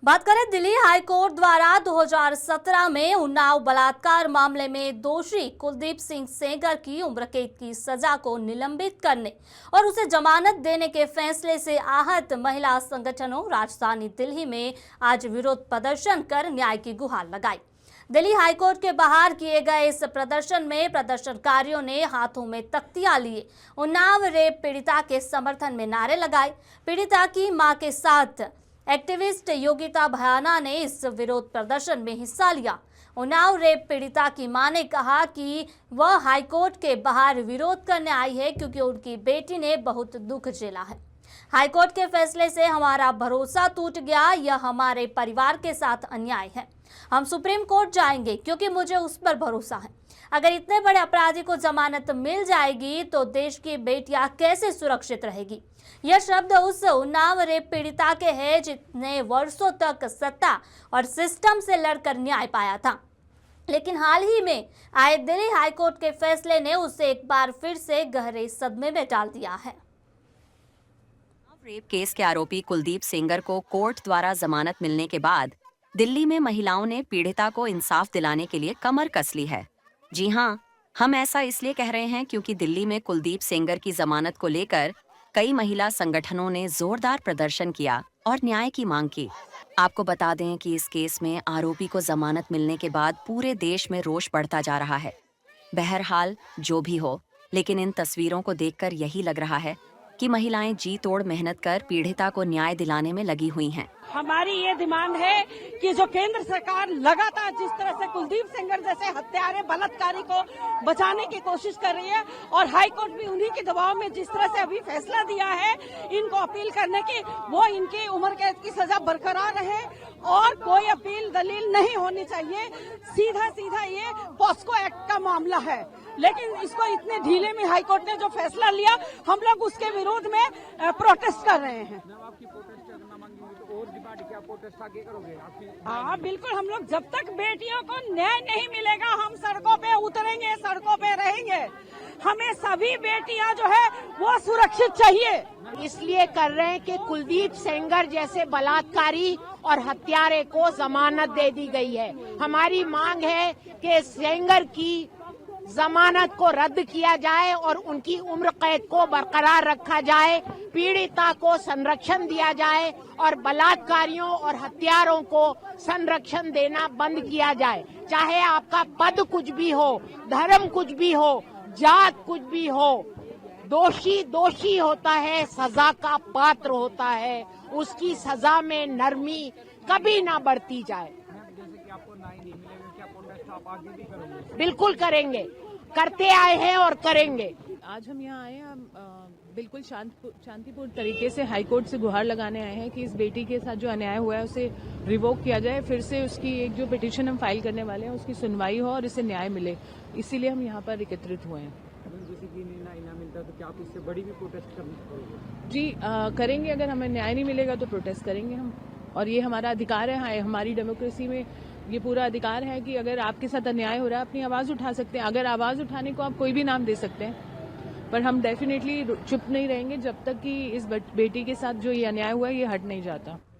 बात करें Delhi high court द्वारा 2017 में उन्नाव बलात्कार मामले में दोषी कुलदीप सिंह सेंगर की उम्र कैद की सजा को निलंबित करने और उसे जमानत देने के फैसले से आहत महिला संगठनों राजधानी दिल्ली में आज विरोध प्रदर्शन कर न्याय की गुहार लगाई। दिल्ली हाईकोर्ट के बाहर किए गए इस प्रदर्शन में प्रदर्शनकारियों ने हाथों में तख्तियां लिए उन्नाव रेप पीड़िता के समर्थन में नारे लगाए। पीड़िता की मां के साथ एक्टिविस्ट योगिता भयाना ने इस विरोध प्रदर्शन में हिस्सा लिया। उन्नाव रेप पीड़िता की मां ने कहा कि वह हाईकोर्ट के बाहर विरोध करने आई है क्योंकि उनकी बेटी ने बहुत दुख झेला है। हाईकोर्ट के फैसले से हमारा भरोसा टूट गया, यह हमारे परिवार के साथ अन्याय है। हम सुप्रीम कोर्ट जाएंगे क्योंकि मुझे उस पर भरोसा है। अगर इतने बड़े अपराधी को जमानत मिल जाएगी तो देश की बेटियां कैसे सुरक्षित रहेगी। यह शब्द उस उन्नाव रेप पीड़िता के हैं जितने वर्षों तक सत्ता और सिस्टम से लड़कर न्याय पाया था, लेकिन हाल ही में आए दिल्ली हाईकोर्ट के फैसले ने उसे एक बार फिर से गहरे सदमे में डाल दिया है। रेप केस के आरोपी कुलदीप सेंगर को कोर्ट द्वारा जमानत मिलने के बाद दिल्ली में महिलाओं ने पीड़िता को इंसाफ दिलाने के लिए कमर कस ली है। जी हाँ, हम ऐसा इसलिए कह रहे हैं क्योंकि दिल्ली में कुलदीप सेंगर की जमानत को लेकर कई महिला संगठनों ने जोरदार प्रदर्शन किया और न्याय की मांग की। आपको बता दें कि इस केस में आरोपी को जमानत मिलने के बाद पूरे देश में रोष बढ़ता जा रहा है। बहरहाल जो भी हो, लेकिन इन तस्वीरों को देखकर यही लग रहा है कि महिलाएं जी तोड़ मेहनत कर पीड़िता को न्याय दिलाने में लगी हुई हैं। हमारी ये डिमांड है कि जो केंद्र सरकार लगातार जिस तरह से कुलदीप सेंगर जैसे हत्यारे बलात्कारी को बचाने की कोशिश कर रही है और हाईकोर्ट भी उन्हीं के दबाव में जिस तरह से अभी फैसला दिया है इनको अपील करने की, वो इनकी उम्र कैद की सजा बरकरार रहे और कोई अपील दलील नहीं होनी चाहिए। सीधा सीधा ये पॉस्को एक्ट का मामला है, लेकिन इसको इतने ढीले में हाईकोर्ट ने जो फैसला लिया, हम लोग उसके विरोध में प्रोटेस्ट कर रहे हैं। हाँ बिल्कुल, हम लोग जब तक बेटियों को न्याय नहीं मिलेगा हम सड़कों पे उतरेंगे, सड़कों पे रहेंगे। हमें सभी बेटियां जो है वो सुरक्षित चाहिए। इसलिए कर रहे हैं कि कुलदीप सेंगर जैसे बलात्कारी और हत्यारे को जमानत दे दी गई है। हमारी मांग है कि सेंगर की जमानत को रद्द किया जाए और उनकी उम्र कैद को बरकरार रखा जाए, पीड़िता को संरक्षण दिया जाए और बलात्कारियों और हत्यारों को संरक्षण देना बंद किया जाए। चाहे आपका पद कुछ भी हो, धर्म कुछ भी हो, जात कुछ भी हो, दोषी दोषी होता है, सजा का पात्र होता है, उसकी सजा में नरमी कभी ना बढ़ती जाए। बिल्कुल करेंगे, करते आए हैं और करेंगे। आज हम यहाँ आए हैं, हम बिल्कुल शांतिपूर्ण तरीके से हाईकोर्ट से गुहार लगाने आए हैं कि इस बेटी के साथ जो अन्याय हुआ है उसे रिवोक किया जाए, फिर से उसकी एक जो पिटीशन हम फाइल करने वाले हैं उसकी सुनवाई हो और इसे न्याय मिले। इसीलिए हम यहाँ पर एकत्रित हुए हैं। जैसे कि न्याय ना मिलता तो क्या आप इससे बड़ी भी प्रोटेस्ट करेंगे? जी करेंगे, अगर हमें न्याय नहीं मिलेगा तो प्रोटेस्ट करेंगे हम, और ये हमारा अधिकार है। हमारी डेमोक्रेसी में ये पूरा अधिकार है कि अगर आपके साथ अन्याय हो रहा है अपनी आवाज उठा सकते हैं। अगर आवाज उठाने को आप कोई भी नाम दे सकते हैं, पर हम डेफिनेटली चुप नहीं रहेंगे जब तक कि इस बेटी के साथ जो ये अन्याय हुआ है ये हट नहीं जाता।